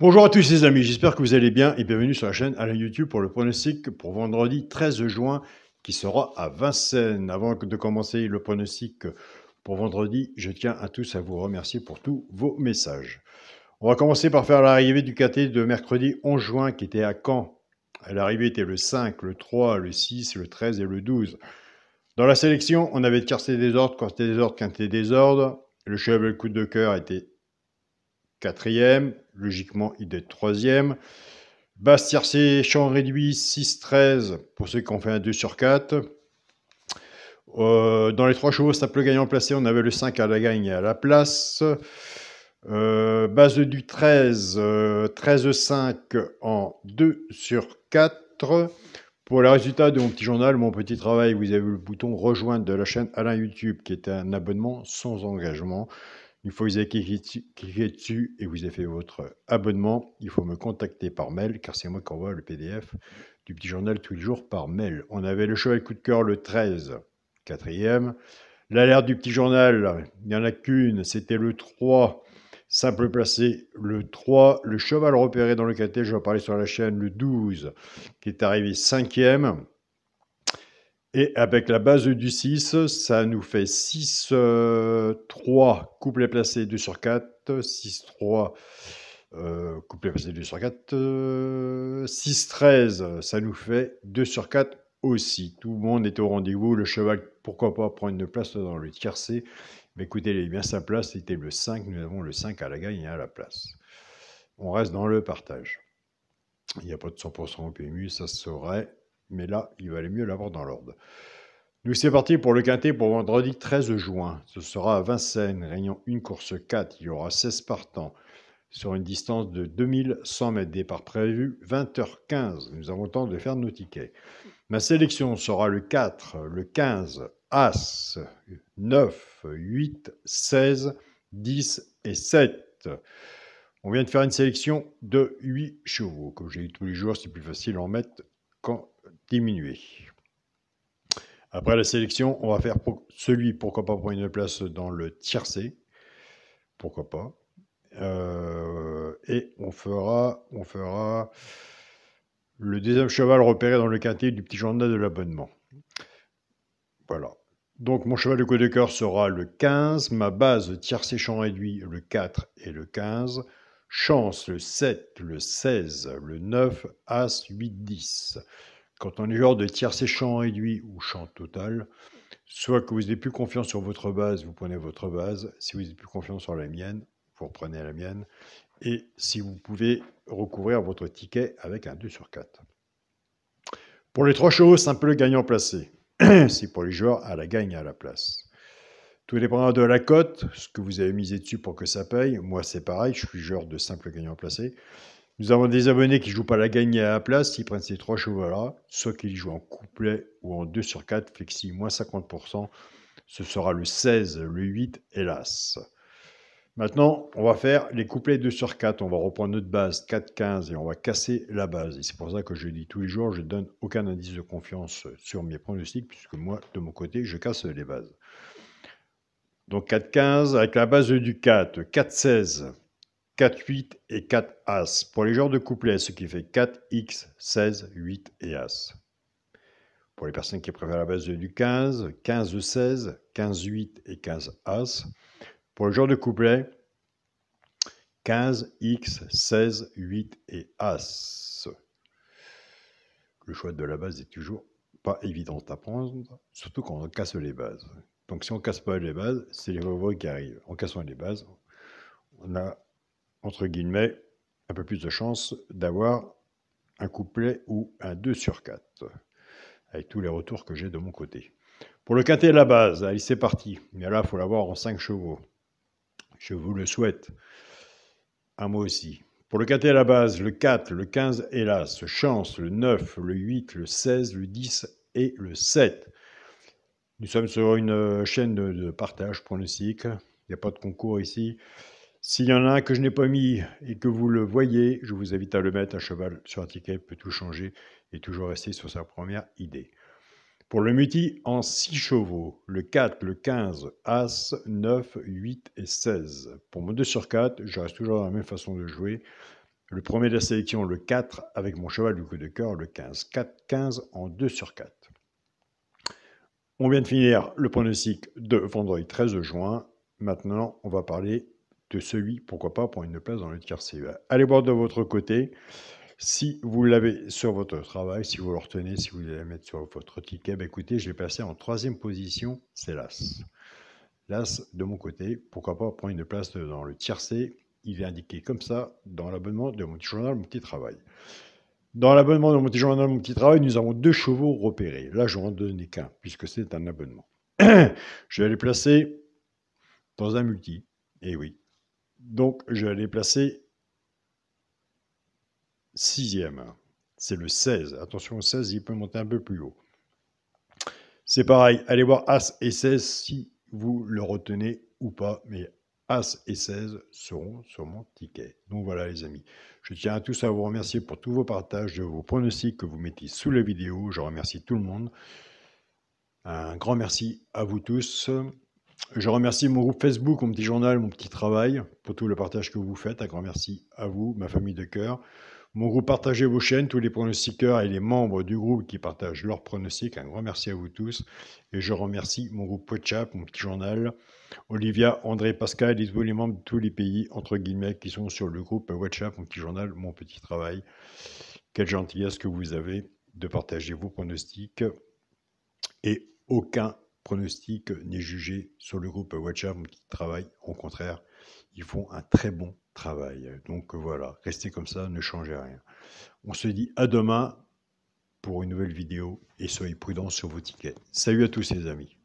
Bonjour à tous les amis, j'espère que vous allez bien et bienvenue sur la chaîne Alain YouTube pour le pronostic pour vendredi 13 juin qui sera à Vincennes. Avant de commencer le pronostic pour vendredi, je tiens à tous à vous remercier pour tous vos messages. On va commencer par faire l'arrivée du KT de mercredi 11 juin qui était à Caen. L'arrivée était le 5, le 3, le 6, le 13 et le 12. Dans la sélection, on avait tiercé des ordres, quinté des ordres, quinté des ordres. Le cheval coup de cœur était quatrième, logiquement il doit être troisième. Basse tiercé, champ réduit, 6-13 pour ceux qui ont fait un 2 sur 4. Dans les 3 chevaux simple gagnant placé, on avait le 5 à la gagne et à la place. Base du 13, 13-5 en 2 sur 4. Pour le résultat de mon petit journal, mon petit travail, vous avez le bouton rejoindre de la chaîne Alain YouTube qui est un abonnement sans engagement. Une fois que vous avez cliqué dessus et vous avez fait votre abonnement, il faut me contacter par mail car c'est moi qui envoie le PDF du petit journal tous les jours par mail. On avait le cheval coup de cœur le 13, quatrième. L'alerte du petit journal, il n'y en a qu'une, c'était le 3, simple placé le 3. Le cheval repéré dans le KT, je vais parler sur la chaîne, le 12, qui est arrivé cinquième. Et avec la base du 6, ça nous fait 6-3, couplet placé 2 sur 4, 6-3, couplet placé 2 sur 4, 6-13, ça nous fait 2 sur 4 aussi. Tout le monde est au rendez-vous, le cheval, pourquoi pas prendre une place dans le tiercé. Mais écoutez, il est bien sa place, c'était le 5, nous avons le 5 à la gagne et à la place. On reste dans le partage. Il n'y a pas de 100% au PMU, ça se saurait. Mais là, il valait mieux l'avoir dans l'ordre. Nous, c'est parti pour le quintet pour vendredi 13 juin. Ce sera à Vincennes, réunion 1 course 4. Il y aura 16 partants sur une distance de 2100 mètres. Départ prévu 20h15. Nous avons le temps de faire nos tickets. Ma sélection sera le 4, le 15, As, 9, 8, 16, 10 et 7. On vient de faire une sélection de 8 chevaux. Comme j'ai dit tous les jours, c'est plus facile à en mettre qu'en diminuer. Après la sélection, on va faire celui, pourquoi pas, pour une place dans le tiercé. Pourquoi pas. Et on fera le deuxième cheval repéré dans le quintet du petit journal de l'abonnement. Voilà. Donc mon cheval de coup de cœur sera le 15. Ma base tiercé champ réduit le 4 et le 15. Chance le 7, le 16, le 9, As, 8, 10. Quand on est genre de tiercé champ réduit ou champ total, soit que vous n'ayez plus confiance sur votre base, vous prenez votre base. Si vous n'avez plus confiance sur la mienne, vous reprenez la mienne. Et si vous pouvez recouvrir votre ticket avec un 2 sur 4. Pour les 3 chevaux, simple gagnant placé. C'est pour les joueurs à la gagne et à la place. Tout dépendra de la cote, ce que vous avez misé dessus pour que ça paye. Moi, c'est pareil, je suis joueur de simple gagnant placé. Nous avons des abonnés qui ne jouent pas la gagne et à la place, ils prennent ces 3 chevaux-là, soit qu'ils jouent en couplet ou en 2 sur 4, flexi, moins 50%. Ce sera le 16, le 8 et l'As. Maintenant, on va faire les couplets 2 sur 4. On va reprendre notre base 4-15 et on va casser la base. Et c'est pour ça que je dis tous les jours, je ne donne aucun indice de confiance sur mes pronostics, puisque moi, de mon côté, je casse les bases. Donc 4-15 avec la base du 4, 4-16, 4-8 et 4 As. Pour les genres de couplets, ce qui fait 4X, 16, 8 et As. Pour les personnes qui préfèrent la base du 15, 15-16, 15-8 et 15 As. Pour le genre de couplet, 15, X, 16, 8 et As. Le choix de la base est toujours pas évident à prendre, surtout quand on casse les bases. Donc si on ne casse pas les bases, c'est les favoris qui arrivent. En cassant les bases, on a, entre guillemets, un peu plus de chance d'avoir un couplet ou un 2 sur 4, avec tous les retours que j'ai de mon côté. Pour le quintet à la base, allez, c'est parti. Mais là, il faut l'avoir en 5 chevaux. Je vous le souhaite. À moi aussi. Pour le quintet à la base, le 4, le 15, hélas. Chance, le 9, le 8, le 16, le 10 et le 7. Nous sommes sur une chaîne de partage pronostic. Il n'y a pas de concours ici. S'il y en a un que je n'ai pas mis et que vous le voyez, je vous invite à le mettre. Un cheval sur un ticket peut tout changer et toujours rester sur sa première idée. Pour le multi, en 6 chevaux, le 4, le 15, As, 9, 8 et 16. Pour mon 2 sur 4, je reste toujours dans la même façon de jouer. Le premier de la sélection, le 4, avec mon cheval du coup de cœur, le 15. 4, 15 en 2 sur 4. On vient de finir le pronostic de vendredi 13 juin. Maintenant, on va parler de celui, pourquoi pas, pour une place dans le tiercé. Allez voir de votre côté. Si vous l'avez sur votre travail, si vous le retenez, si vous allez mettre sur votre ticket, écoutez, je l'ai placé en 3e position, c'est l'As. L'As, de mon côté, pourquoi pas prendre une place dans le tiercé. Il est indiqué comme ça dans l'abonnement de mon petit journal, mon petit travail. Dans l'abonnement de mon petit journal, mon petit travail, nous avons 2 chevaux repérés. Là, je vais en donner qu'un, puisque c'est un abonnement. Je vais les placer dans un multi. Et oui. Donc, je vais les placer 6e. C'est le 16. Attention, au 16, il peut monter un peu plus haut. C'est pareil, allez voir As et 16 si vous le retenez ou pas. Mais As et 16 seront sur mon ticket. Donc voilà les amis. Je tiens à tous à vous remercier pour tous vos partages, de vos pronostics que vous mettez sous la vidéo. Je remercie tout le monde. Un grand merci à vous tous. Je remercie mon groupe Facebook, mon petit journal, mon petit travail, pour tout le partage que vous faites. Un grand merci à vous, ma famille de cœur. Mon groupe Partagez vos chaînes, tous les pronostiqueurs et les membres du groupe qui partagent leurs pronostics. Un grand merci à vous tous. Et je remercie mon groupe WhatsApp, mon petit journal, Olivia, André, Pascal, et tous les membres de tous les pays, entre guillemets, qui sont sur le groupe WhatsApp, mon petit journal, mon petit travail. Quelle gentillesse que vous avez de partager vos pronostics. Et aucun pronostic n'est jugé sur le groupe WhatsApp, mon petit travail. Au contraire, ils font un très bon travail. Donc voilà, restez comme ça, ne changez rien. On se dit à demain pour une nouvelle vidéo et soyez prudents sur vos tickets. Salut à tous les amis.